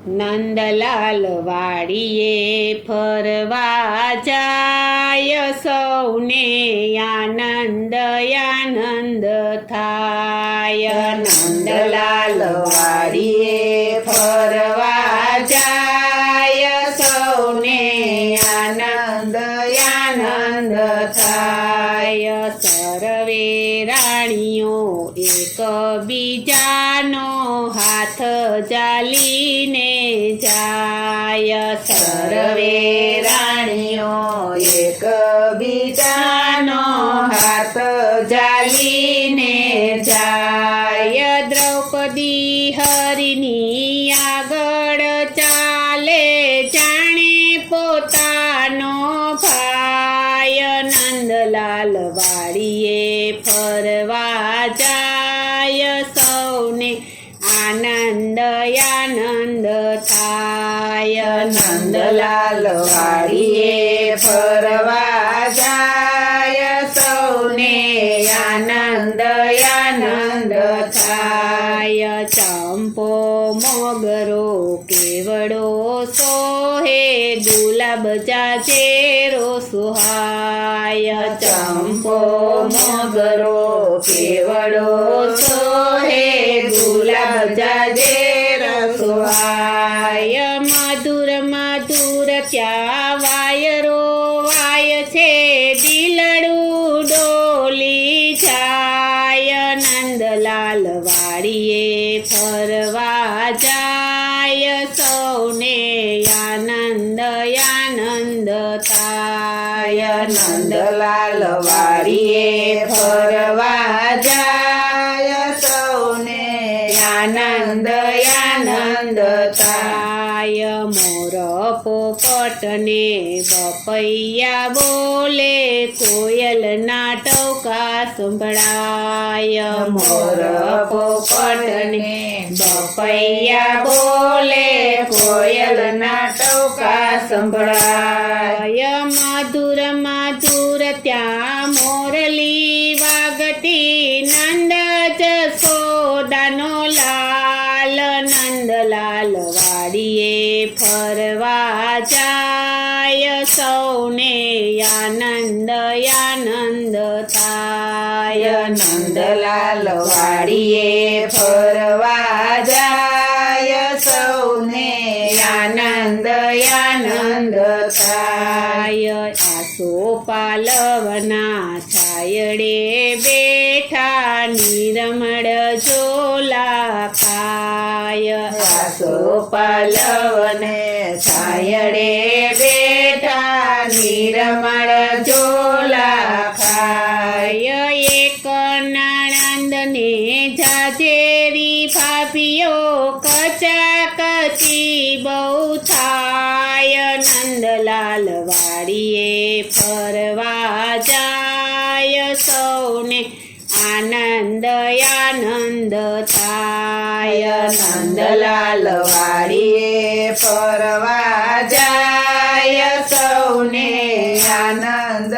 નંદલાલ વાડીએ ફરવા જાય, સૌને આનંદ આનંદ થાય. નંદલાલ વાડીએ ફરવા જાય, સૌને આનંદ આનંદ થાય. સર્વે રાણીઓ એકબીજાનો હાથ ઝાલીને જાય. સર્વે રાણીઓ એકબીજાનો હાથ ઝાલીને જાય. દ્રૌપદી હરિની આગળ ચાલે, જાણે પોતાનો ભાઈ. નંદલાલ વાડીએ ફરવા જાય, સૌને આનંદ આનંદ થાય. નંદલાલ વાડીએ ફરવા જાય, સૌને આનંદ આનંદ થાય. ચંપો મોગરો કેવડો સોહે, દુર્લભ જાજેરો સુહાય. ચંપો મોગરો કેવડો સોહે, દુર્લભ જાજેરો સુહાય. મધુર મધુર ત્યાં વાયરો વાય છે, દિલડું ડોલી જાય. નંદલાલ વાડીએ ફરવા જાય, સૌને આનંદ આનંદ થાય. નંદલાલ વાડીએ ફરવા જાય, સૌને આનંદ આનંદ થાય. મોર પોપટને બપૈયા બોલે, કોયલના ટોકા સંભળાય. મોર પોપટને બપૈયા બોલે, કોયલના ટોકા સંભળાય. મધુર મધુર ત્યાં મોરલી વાગતી, નંદ જશોદાનો લાલ. નંદલાલ વાડીએ ફરવા જાય, સૌને આનંદ આનંદ થાય. નંદલાલ વાડીએ ફરવા જાય, સૌને આનંદ આનંદ થાય. આસોપાલવના છાયડે બેઠા, નિરમળ ઝોલા ખાય. આસોપાલવને છાયડે બેઠા, નિરમળ ઝોલા ખાય. એક નણંદને જાજેરી ભાભીઓ, કચા કચી બહુ થાય. નંદલાલ વાડીએ ફરવા જાય, સૌને આનંદ આનંદ થાય. નંદલાલ વાડીએ ફરવા જાય, સૌને આનંદ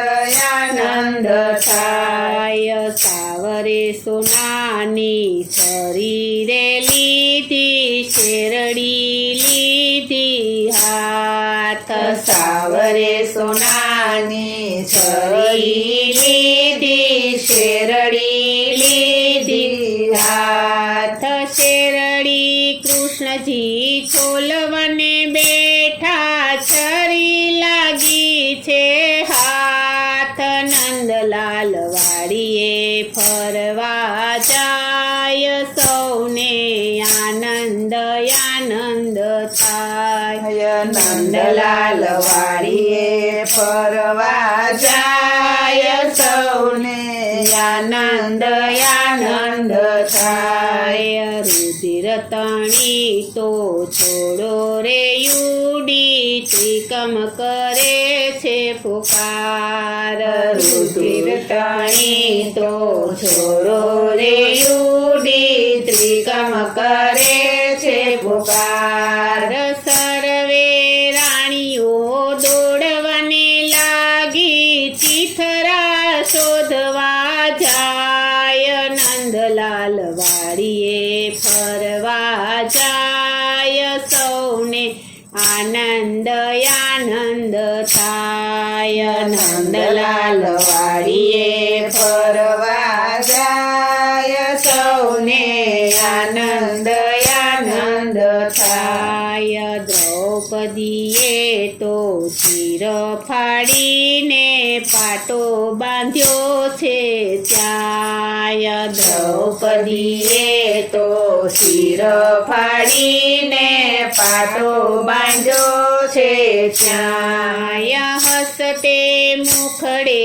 આનંદ થાય. સાવરે સોનાની શરીરે લીધી, શેરડી લીધી હાથ. સાવરે સોનાની શરીર લીધી, શેરડી લીધી હાથ. શેરડી કૃષ્ણજી છોલવને બેઠા, છરી લાગી છે હાથ. નંદલાલ વાડીએ ફરવા જાય, સૌને આનંદ આનંદ થાય. નંદલાલ વાડીએ ફરવા જાય, સૌને આનંદ આનંદ થાય. રુધિર તણી તો છોડો રે યુડી, ત્રિકમ કરે છે પુકાર. રુધિર તણી તો છોડો રે યુડી, ત્રિકમ કરે છે પુકાર. સર્વે રાણીઓ દોડવાને લાગી, ચીથરા શોધવા જાય. નંદલાલ વાડીએ ફરવા જાય, સૌ આનંદ આનંદ થાય નંદલાલ વાડીએ ફરવા જાય સૌને આનંદ આનંદ થાય દ્રૌપદીએ તો શિર ફાડીને પાટો બાંધ્યો છે ત્યાંય દ્રૌપદીએ તો શિર ફાડીને પાટો બાંધ્યો છે ત્યાંય હસતે મુખડે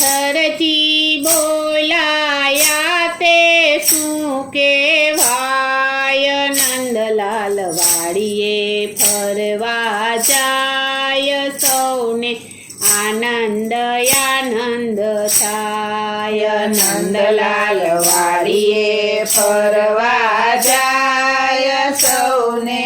હરજી બોલાયા તે શું કહેવાય નંદલાલ વાડીએ ફરવા જાય સૌને આનંદ આનંદ થાય નંદલાલ વાડીએ ફરવા જાય સૌને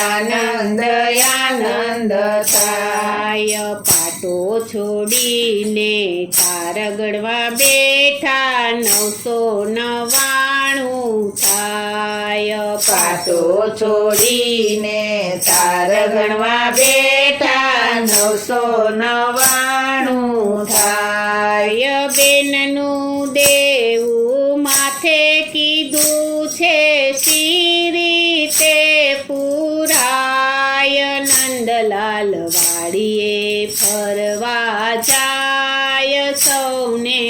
આનંદ આનંદ થાય પાટો છોડીને કારગડવા બેઠા 999 થાય પાટો છોડીને તાર ગણવા બેઠા 999 થાય બેનનું દેવું માથે કીધું છે સી રીતે પુરાય નંદલાલ વાડીએ ફરવા જાય સૌને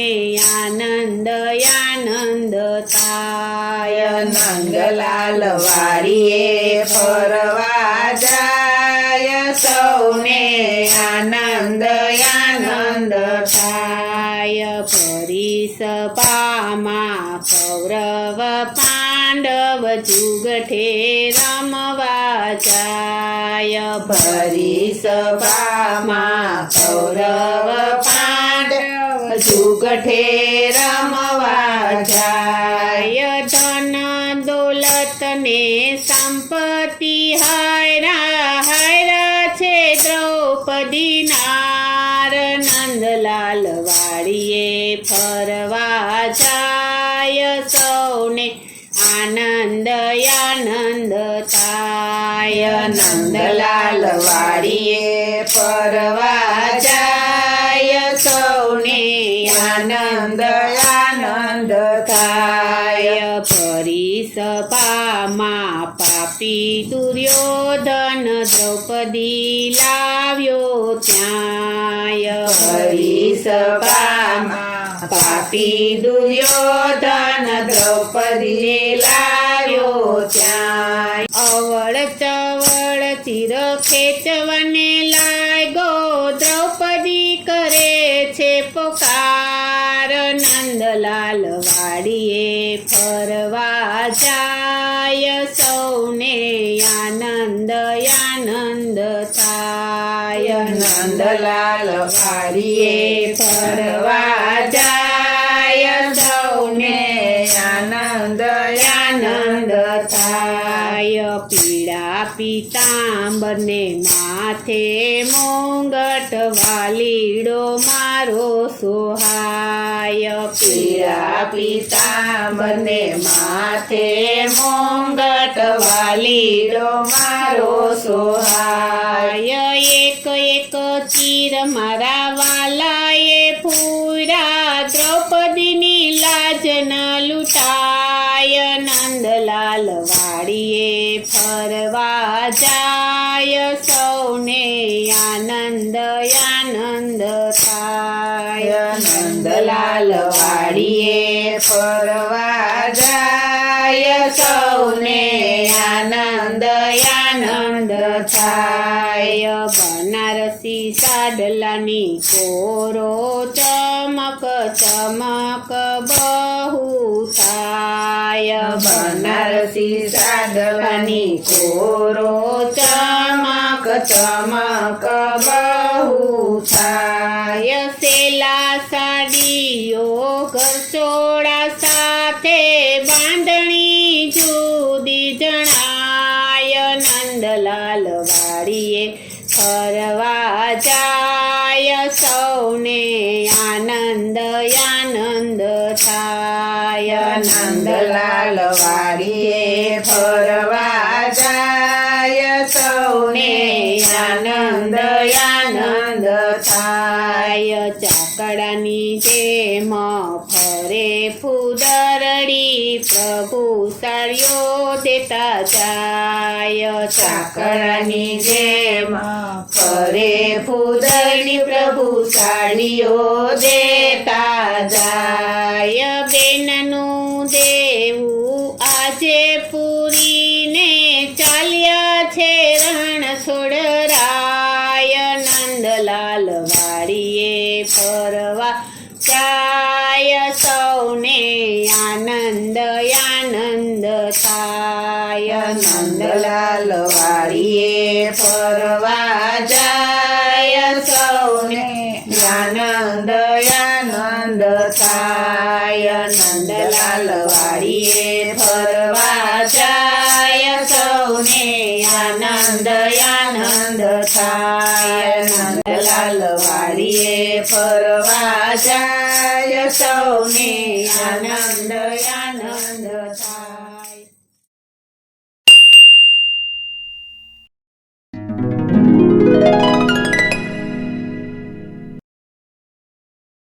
આનંદ આનંદ થાય નંદલાલ વાડીએ ફરવા જાય સૌને આનંદ આનંદ થાય ફરી સભામાં કૌરવ પાંડવ જુગઠે રમવા જાય ફરી સભામાં કૌરવ પાંડવ જુગઠે રમવા જાય ધન દોલત ને સંપત્તિ હાયરા છે દ્રૌપદી નાર નંદલાલ વાડીએ ફરવા જાય સૌને આનંદ આનંદ થાય નંદલાલ વાડીએ ફરવા જાય સૌને આનંદ આનંદ થાય ફરી સભામાં પાપી દુર્યોધન દ્રૌપદી લાવ્યો ત્યાંય ફરી સભામાં પાપી દુર્યોધન દ્રૌપદી લાવ્યો ત્યાં અવળ ચવળ ચિર ખેંચવાને લાગ્યો દ્રૌપદી કરે છે પોકાર નંદલાલ વાડીએ ફરવા જાય સૌને આનંદ આનંદ થાય નંદલાલ વાડીએ ફરવા જાય સૌને આનંદ આનંદ થાય પીળા પીતાંબરને માથે મોંગટ વાલીડો મારો સોહાય પીળા પીતાંબરને માથે મોંગટ વાલીડો મારો સોહાય એક એક ચીર મારા વાલાએ પૂરા દ્રૌપદીની લાજ ન લૂંટાય નંદલાલ વાડીએ ફરવા જાય સૌને આનંદ આનંદ થાય નંદલાલ વાડીએ ફરવા જાય સૌને આનંદ આનંદ થાય બનારસી સાડલાની કોરો ચમક ચમક બહુ થાય બનારસી સાડલાની કોરો ચમક ચમક બહુ થાય સેલા સાડીઓ ઘરચોળા સાથે બાંધણી જુદી જણાય નંદલાલ વાડીએ ફરવા જાય સૌને આનંદ આનંદ થાય નંદલાલ વાડીએ ફરવા જાય સૌને ચાકડાની જેમ ફરે ફૂદરડી પ્રભુ સાળીઓ દેતા જાય ચાકડાની જેમ ફરે ફૂદરડી પ્રભુ સાળીઓ દેતા જાય બેનનું દેવું આજે પૂરીને ચાલ્યા છે રણ છોડરાય નંદલાલ વાડીએ ફરવા જાય સૌને આનંદ આનંદ થાય નંદલાલ વાડીએ ફરવા જાય સૌને આનંદ આનંદ થાય નંદલાલ વાડીએ ફરવા જાય સૌને આનંદ આનંદ થાય નંદલાલ વાડીએ ફરવા જાય સૌને આનંદ આનંદ